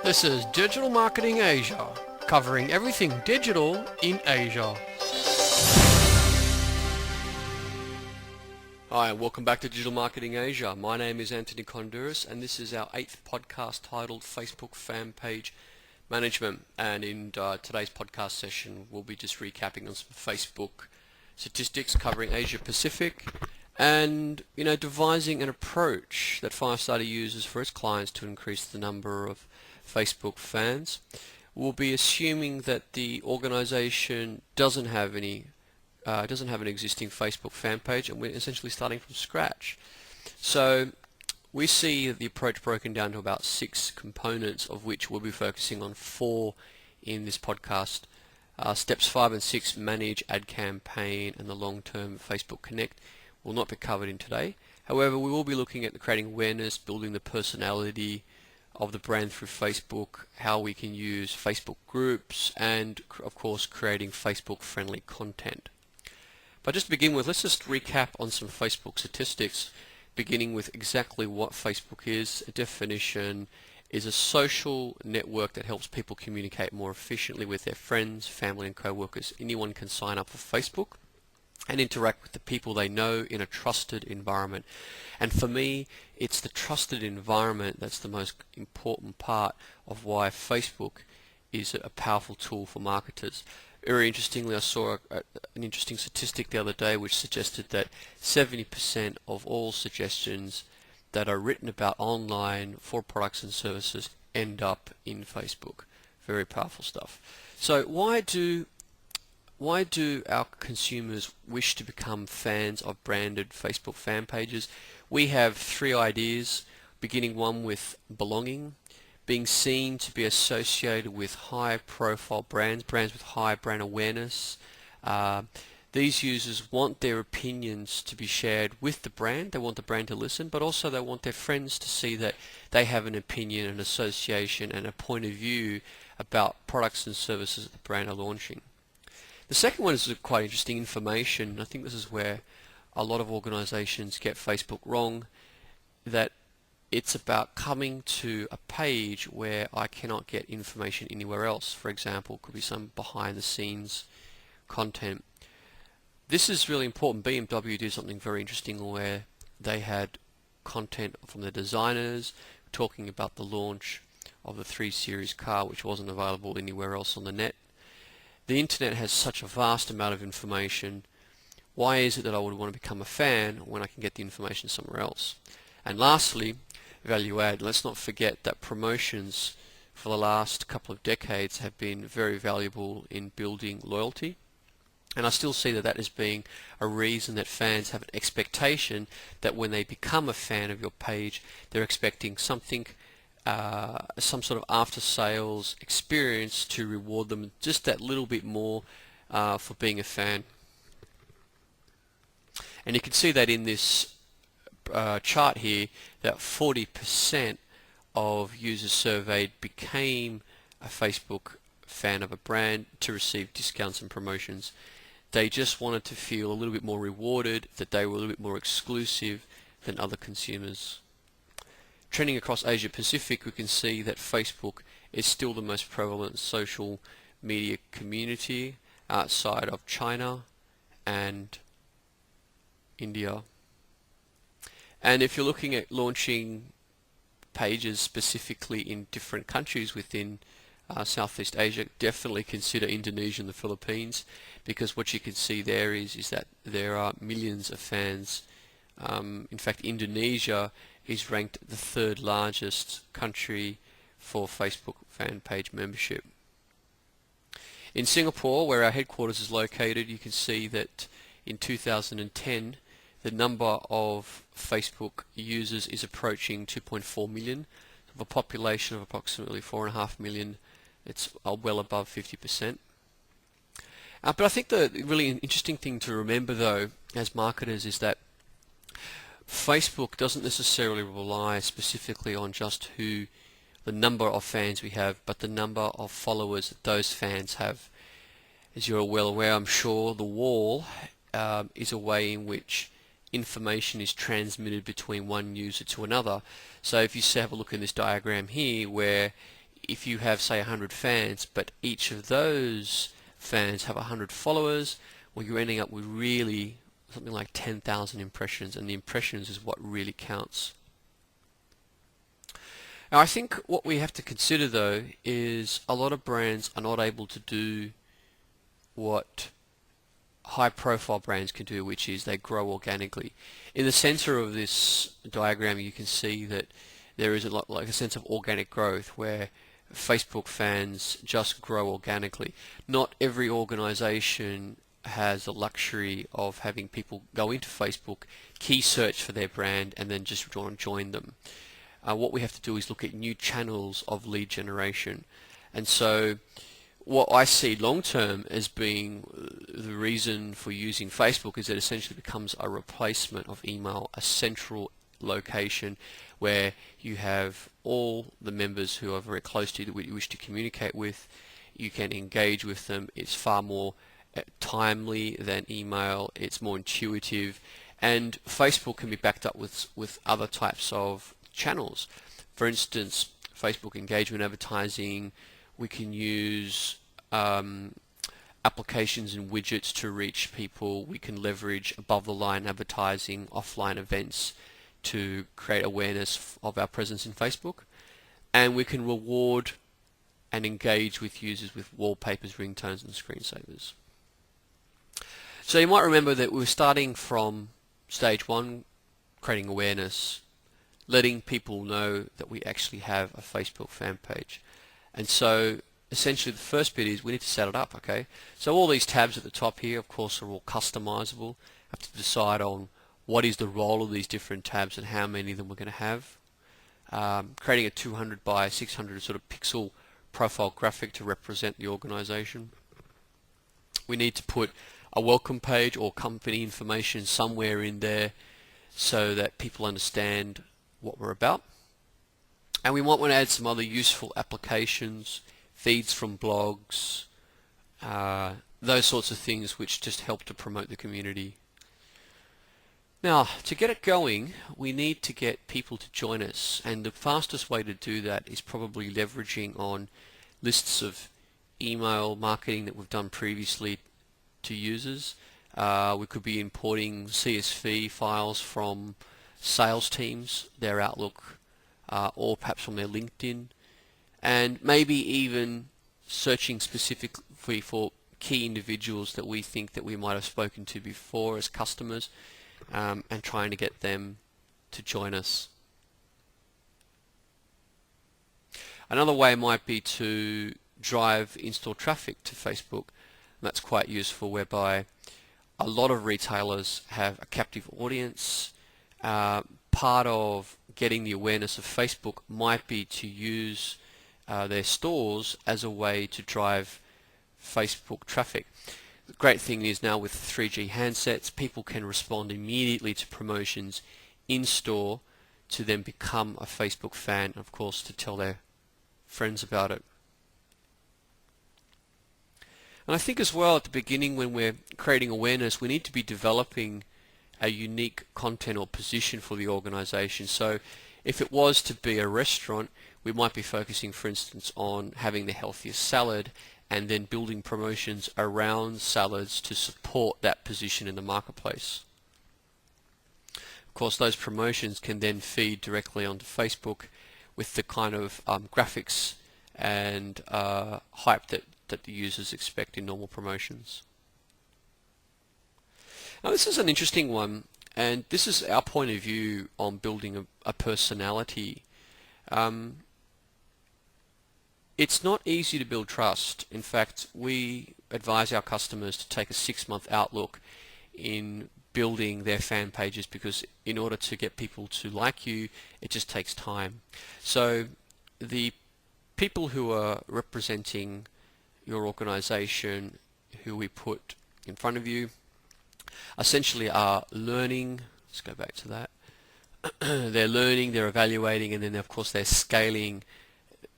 This is Digital Marketing Asia, covering everything digital in Asia. Hi, and welcome back to Digital Marketing Asia. My name is Anthony Konduris, and this is our 8th podcast titled Facebook Fan Page Management. And in today's podcast session, we'll be just recapping on some Facebook statistics covering Asia Pacific and, devising an approach that Firestarter uses for its clients to increase the number of Facebook fans. We'll be assuming that the organization doesn't have an existing Facebook fan page, and we're essentially starting from scratch. So we see the approach broken down to about 6 components, of which we'll be focusing on 4 in this podcast. Steps 5 and 6, manage, ad campaign, and the long-term Facebook Connect, will not be covered in today. However, we will be looking at creating awareness, building the personality of the brand through Facebook, how we can use Facebook groups, and of course creating Facebook friendly content. But just to begin with, let's just recap on some Facebook statistics, beginning with exactly what Facebook is. A definition is a social network that helps people communicate more efficiently with their friends, family and co-workers. Anyone can sign up for Facebook and interact with the people they know in a trusted environment. And for me, it's the trusted environment that's the most important part of why Facebook is a powerful tool for marketers. Very interestingly, I saw an interesting statistic the other day which suggested that 70% of all suggestions that are written about online for products and services end up in Facebook. Very powerful stuff. So why do our consumers wish to become fans of branded Facebook fan pages? We have 3 ideas, beginning one with belonging, being seen to be associated with high-profile brands with high brand awareness. These users want their opinions to be shared with the brand. They want the brand to listen, but also they want their friends to see that they have an opinion, an association, and a point of view about products and services that the brand are launching. The second one is quite interesting, information. I think this is where a lot of organizations get Facebook wrong, that it's about coming to a page where I cannot get information anywhere else. For example, it could be some behind the scenes content. This is really important. BMW did something very interesting where they had content from the designers talking about the launch of the 3 Series car, which wasn't available anywhere else on the net. The internet has such a vast amount of information. Why is it that I would want to become a fan when I can get the information somewhere else? And lastly, value add. Let's not forget that promotions for the last couple of decades have been very valuable in building loyalty. And I still see that as being a reason that fans have an expectation that when they become a fan of your page, they're expecting something, some sort of after-sales experience to reward them just that little bit more for being a fan. And you can see that in this chart here, that 40% of users surveyed became a Facebook fan of a brand to receive discounts and promotions. They just wanted to feel a little bit more rewarded, that they were a little bit more exclusive than other consumers. Trending across Asia Pacific, we can see that Facebook is still the most prevalent social media community outside of China and India. And if you're looking at launching pages specifically in different countries within Southeast Asia, definitely consider Indonesia and the Philippines, because what you can see there is that there are millions of fans. In fact, Indonesia is ranked the 3rd largest country for Facebook fan page membership. In Singapore, where our headquarters is located, you can see that in 2010 the number of Facebook users is approaching 2.4 million. Of a population of approximately 4.5 million, it's well above 50%. But I think the really interesting thing to remember, though, as marketers, is that Facebook doesn't necessarily rely specifically on just the number of fans we have, but the number of followers that those fans have. As you're well aware, I'm sure, the wall is a way in which information is transmitted between one user to another. So if you have a look in this diagram here, where if you have, say, 100 fans, but each of those fans have 100 followers, well, you're ending up with really something like 10,000 impressions, and the impressions is what really counts. Now, I think what we have to consider, though, is a lot of brands are not able to do what high-profile brands can do, which is they grow organically. In the center of this diagram, you can see that there is a lot like a sense of organic growth where Facebook fans just grow organically. Not every organization has the luxury of having people go into Facebook, key search for their brand, and then just join them. What we have to do is look at new channels of lead generation. And so what I see long term as being the reason for using Facebook is that it essentially becomes a replacement of email, a central location where you have all the members who are very close to you that you wish to communicate with. You can engage with them. It's far more timely than email. It's more intuitive, and Facebook can be backed up with other types of channels. For instance, Facebook engagement advertising. We can use applications and widgets to reach people. We can leverage above-the-line advertising, offline events to create awareness of our presence in Facebook. And we can reward and engage with users with wallpapers, ringtones, and screensavers. So you might remember that we were starting from stage one, creating awareness, letting people know that we actually have a Facebook fan page. And so essentially the first bit is we need to set it up, okay? So all these tabs at the top here, of course, are all customizable. Have to decide on what is the role of these different tabs and how many of them we're going to have. Creating a 200 by 600 sort of pixel profile graphic to represent the organization. We need to put a welcome page or company information somewhere in there so that people understand what we're about. And we might want to add some other useful applications, feeds from blogs, those sorts of things which just help to promote the community. Now, to get it going, we need to get people to join us, and the fastest way to do that is probably leveraging on lists of email marketing that we've done previously to users. We could be importing CSV files from sales teams, their Outlook, or perhaps from their LinkedIn, and maybe even searching specifically for key individuals that we think that we might have spoken to before as customers, and trying to get them to join us. Another way might be to drive in-store traffic to Facebook. That's quite useful, whereby a lot of retailers have a captive audience. Part of getting the awareness of Facebook might be to use their stores as a way to drive Facebook traffic. The great thing is now with 3G handsets, people can respond immediately to promotions in store to then become a Facebook fan, and of course to tell their friends about it. And I think as well at the beginning, when we're creating awareness, we need to be developing a unique content or position for the organization. So if it was to be a restaurant, we might be focusing, for instance, on having the healthiest salad and then building promotions around salads to support that position in the marketplace. Of course, those promotions can then feed directly onto Facebook with the kind of graphics and hype that the users expect in normal promotions. Now, this is an interesting one, and this is our point of view on building a personality. It's not easy to build trust. In fact, we advise our customers to take a 6-month outlook in building their fan pages, because in order to get people to like you, it just takes time. So the people who are representing your organization, who we put in front of you, essentially are learning. Let's go back to that. They're learning, they're evaluating, and then of course they're scaling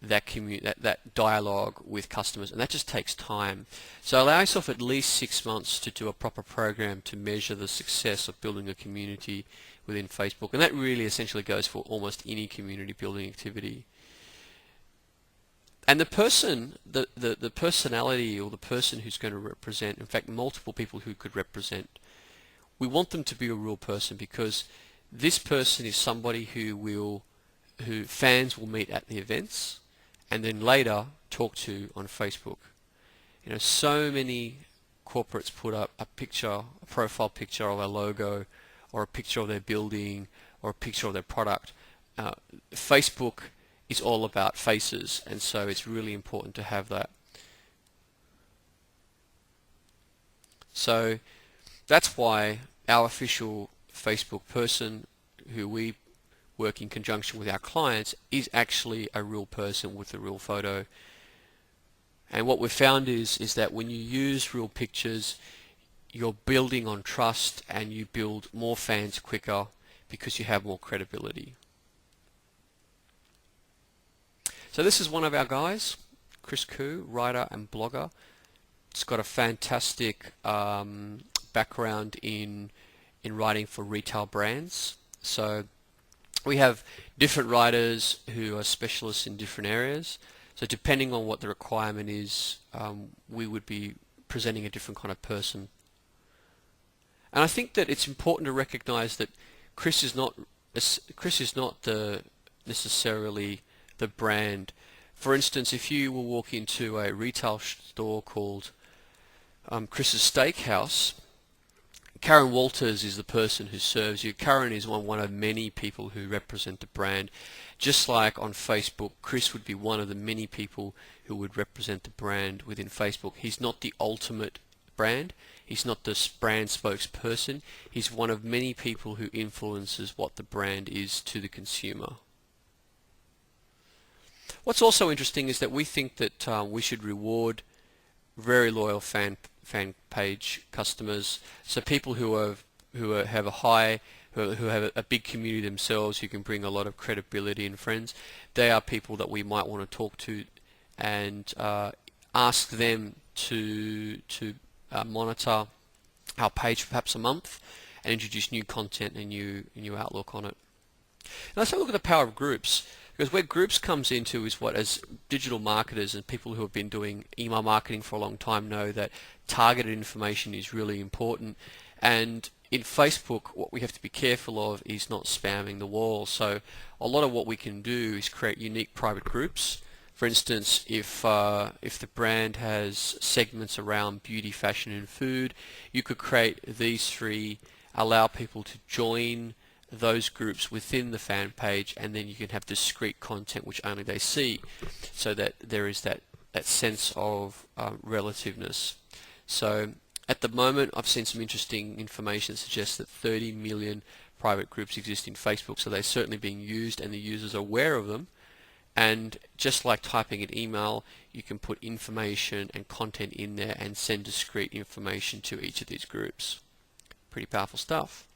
that dialogue with customers, and that just takes time. So allow yourself at least 6 months to do a proper program to measure the success of building a community within Facebook, and that really essentially goes for almost any community building activity. And the person, the personality or the person who's going to represent, in fact multiple people who could represent, we want them to be a real person, because this person is somebody who fans will meet at the events and then later talk to on Facebook. You know, so many corporates put up a picture, a profile picture of a logo, or a picture of their building, or a picture of their product. Facebook is all about faces, and so it's really important to have that. So that's why our official Facebook person, who we work in conjunction with our clients, is actually a real person with a real photo. And what we've found is that when you use real pictures, you're building on trust and you build more fans quicker because you have more credibility. So this is one of our guys, Chris Koo, writer and blogger. It's got a fantastic background in writing for retail brands. So we have different writers who are specialists in different areas. So depending on what the requirement is, we would be presenting a different kind of person. And I think that it's important to recognize that Chris is not necessarily the brand. For instance, if you will walk into a retail store called Chris's Steakhouse, Karen Walters is the person who serves you. Karen is one of many people who represent the brand. Just like on Facebook, Chris would be one of the many people who would represent the brand within Facebook. He's not the ultimate brand. He's not the brand spokesperson. He's one of many people who influences what the brand is to the consumer. What's also interesting is that we think that we should reward very loyal fan page customers. So people who have a big community themselves, who can bring a lot of credibility and friends. They are people that we might want to talk to and ask them to monitor our page perhaps a month and introduce new content and new outlook on it. And let's have a look at the power of groups. Because where groups comes into is what, as digital marketers and people who have been doing email marketing for a long time know, that targeted information is really important. And in Facebook, what we have to be careful of is not spamming the wall. So a lot of what we can do is create unique private groups. For instance, if the brand has segments around beauty, fashion and food, you could create these three, allow people to join those groups within the fan page, and then you can have discrete content which only they see, so that there is that sense of relativeness. So at the moment, I've seen some interesting information that suggests that 30 million private groups exist in Facebook, so they're certainly being used and the users are aware of them. And just like typing an email, you can put information and content in there and send discrete information to each of these groups. Pretty powerful stuff.